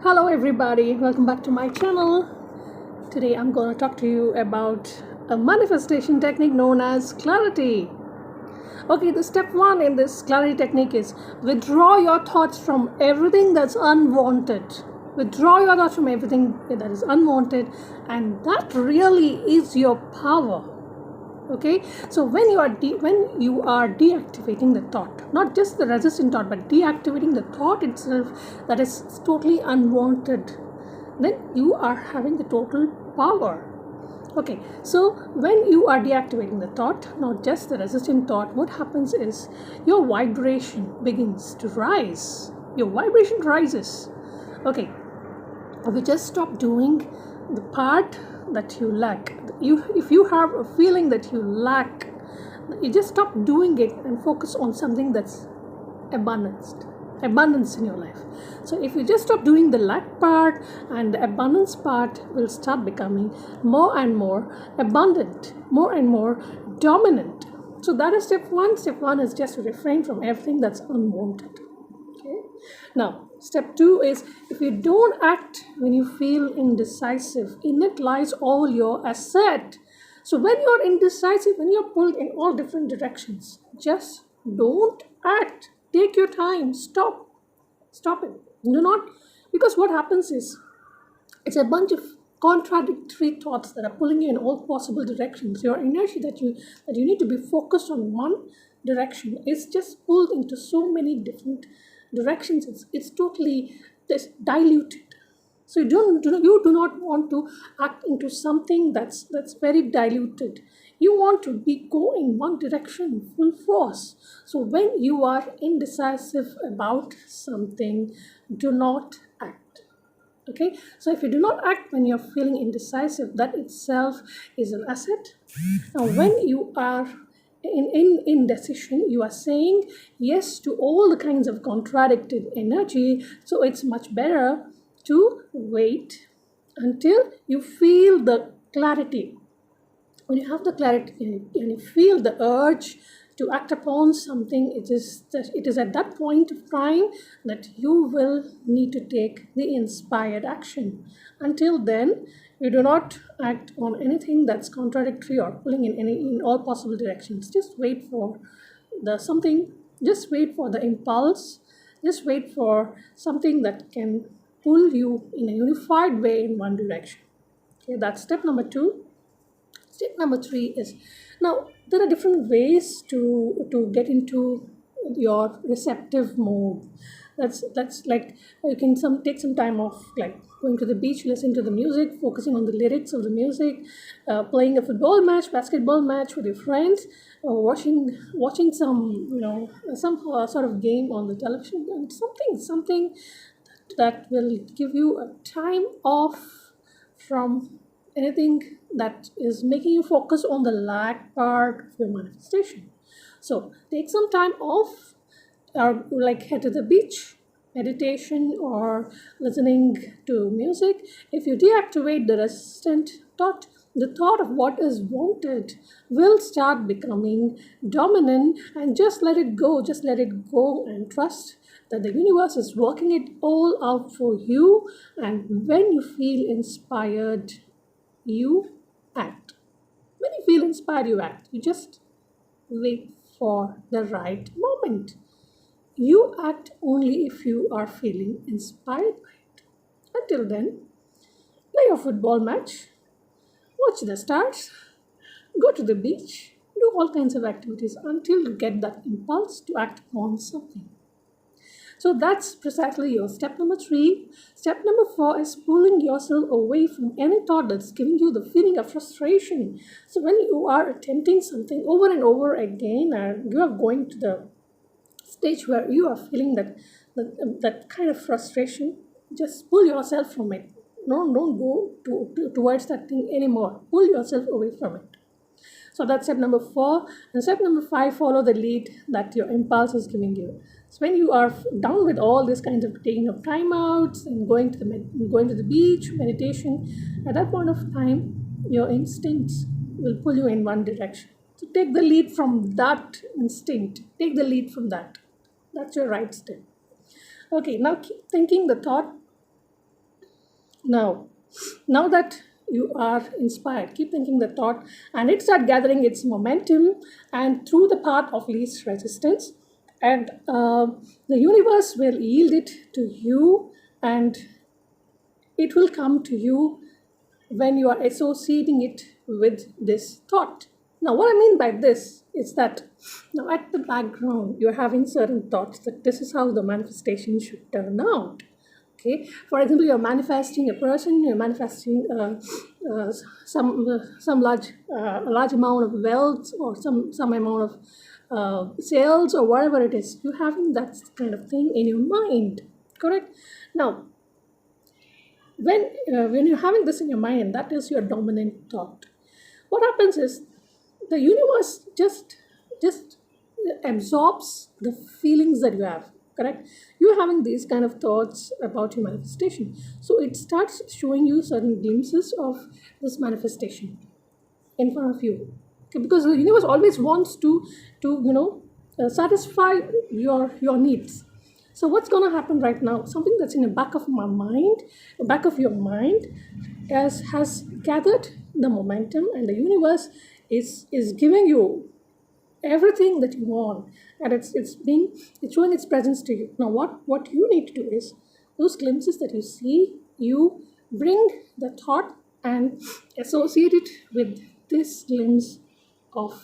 Hello everybody, welcome back to my channel. Today I'm going to talk to you about a manifestation technique known as clarity. Okay, the step one in this clarity technique is withdraw your thoughts from everything that's unwanted. Withdraw your thoughts from everything that is unwanted, and that really is your power. Okay, so when you are deactivating the thought, not just the resistant thought but deactivating the thought itself that is totally unwanted, then you are having the total power. Okay, so when you are deactivating the thought, not just the resistant thought, what happens is your vibration begins to rise. Your vibration rises. Okay, we just stop doing the part that you lack. If you have a feeling that you lack, you just stop doing it and focus on something that's abundance in your life. So if you just stop doing the lack part, and the abundance part will start becoming more and more abundant, more and more dominant. So that is step one. Step one is just to refrain from everything that's unwanted. Okay. Now, step two is if you don't act when you feel indecisive, in it lies all your asset. So when you're indecisive, when you're pulled in all different directions, just don't act. Take your time. Stop it. Do not, because what happens is it's a bunch of contradictory thoughts that are pulling you in all possible directions. Your energy that you need to be focused on one direction is just pulled into so many different directions. It's totally diluted. So you do not want to act into something that's very diluted. You want to go in one direction full force. So when you are indecisive about something, do not act. Okay, so if you do not act when you're feeling indecisive, that itself is an asset. Now when you are in indecision, you are saying yes to all the kinds of contradicted energy. So it's much better to wait until you feel the clarity. When you have the clarity and you feel the urge to act upon something, it is at that point of time that you will need to take the inspired action. Until then, you do not act on anything that's contradictory or pulling in all possible directions. Just wait for just wait for the impulse, just wait for something that can pull you in a unified way in one direction. Okay, that's step number two. Step number three is, now there are different ways to get into your receptive mode. That's like you can take some time off, like going to the beach, listen to the music, focusing on the lyrics of the music, playing a football match, basketball match with your friends, or watching some sort of game on the television, and something that will give you a time off from anything that is making you focus on the lack part of your manifestation. So take some time off, or like head to the beach, meditation, or listening to music. If you deactivate the resistant thought, the thought of what is wanted will start becoming dominant, and just let it go. Just let it go and trust that the universe is working it all out for you. And when you feel inspired, you act. When you feel inspired, you act. You just wait for the right moment. You act only if you are feeling inspired by it. Until then, play a football match, watch the stars, go to the beach, do all kinds of activities until you get that impulse to act on something. So that's precisely your step number three. Step number four is pulling yourself away from any thought that's giving you the feeling of frustration. So when you are attempting something over and over again, and you are going to the stage where you are feeling that kind of frustration, just pull yourself from it. No, don't go towards that thing anymore. Pull yourself away from it. So that's step number four. And step number five, follow the lead that your impulse is giving you. So when you are done with all these kinds of taking of timeouts and going to the beach, meditation, at that point of time, your instincts will pull you in one direction. So take the lead from that instinct. Take the lead from that. That's your right step. Okay, now keep thinking the thought Now that you are inspired, keep thinking the thought, and it start gathering its momentum, and through the path of least resistance, and the universe will yield it to you, and it will come to you when you are associating it with this thought. Now, what I mean by this is that now at the background, you're having certain thoughts that this is how the manifestation should turn out. Okay, for example, you're manifesting a person, you're manifesting some large amount of wealth, or some amount of sales, or whatever it is. You're having that kind of thing in your mind, correct? Now, when you're having this in your mind, and that is your dominant thought, what happens is the universe just absorbs the feelings that you have, correct? You're having these kind of thoughts about your manifestation, so it starts showing you certain glimpses of this manifestation in front of you. Okay, because the universe always wants to satisfy your needs. So what's going to happen right now? Something that's in the back of my mind, the back of your mind, has gathered the momentum, and the universe is giving you everything that you want, and it's showing its presence to you. Now, what you need to do is those glimpses that you see, you bring the thought and associate it with this glimpse of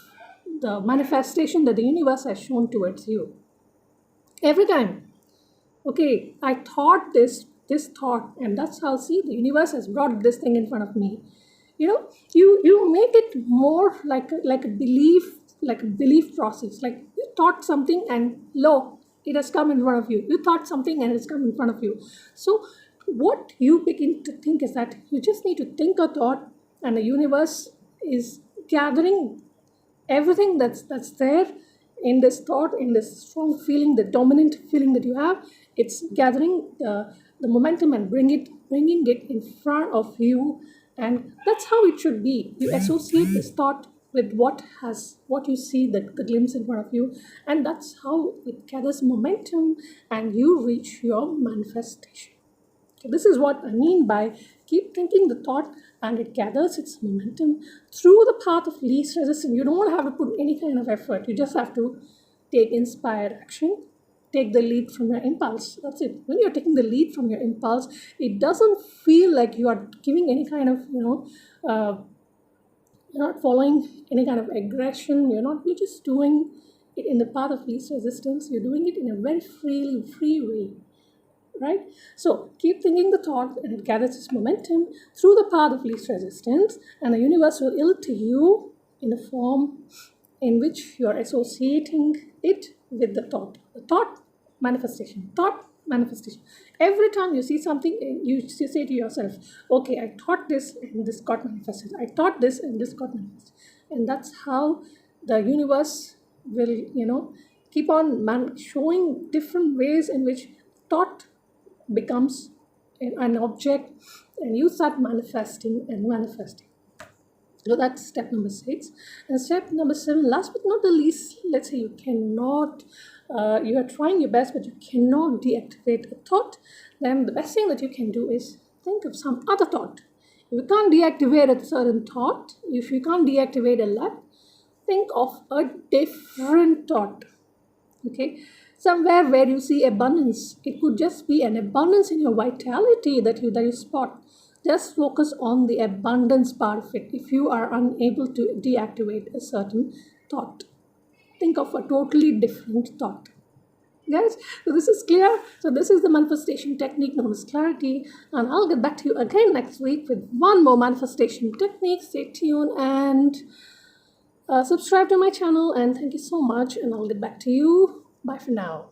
the manifestation that the universe has shown towards you. Every time, okay, I thought this thought, and that's how, see, the universe has brought this thing in front of me. You make it more like a belief process. Like, you thought something, and lo, it has come in front of you. You thought something, and it's come in front of you. So what you begin to think is that you just need to think a thought, and the universe is gathering everything that's there in this thought, in this strong feeling, the dominant feeling that you have. It's gathering the momentum and bringing it in front of you, and that's how it should be. You associate this thought with what you see, the glimpse in front of you, and that's how it gathers momentum, and you reach your manifestation. Okay, this is what I mean by keep thinking the thought, and it gathers its momentum through the path of least resistance. You don't have to put any kind of effort. You just have to take inspired action, take the lead from your impulse. That's it. When you're taking the lead from your impulse, it doesn't feel like you are giving any kind of you're not following any kind of aggression. You're just doing it in the path of least resistance. You're doing it in a very free way, right? So keep thinking the thought, and it gathers its momentum through the path of least resistance, and the universe will yield to you in the form in which you're associating it with the thought. The thought manifestation. Every time you see something, you say to yourself, okay, I thought this, and this got manifested. I thought this, and this got manifested. And that's how the universe will keep on showing different ways in which thought becomes an object, and you start manifesting. So that's step number 6. And step number 7, last but not the least, let's say you are trying your best, but you cannot deactivate a thought. Then the best thing that you can do is think of some other thought. If you can't deactivate a certain thought, if you can't deactivate a lot, think of a different thought. Okay, somewhere where you see abundance. It could just be an abundance in your vitality that you spot. Just focus on the abundance part of it. If you are unable to deactivate a certain thought, think of a totally different thought. Guys, so this is clear. So this is the manifestation technique known as clarity, and I'll get back to you again next week with one more manifestation technique. Stay tuned and subscribe to my channel, and thank you so much, and I'll get back to you. Bye for now.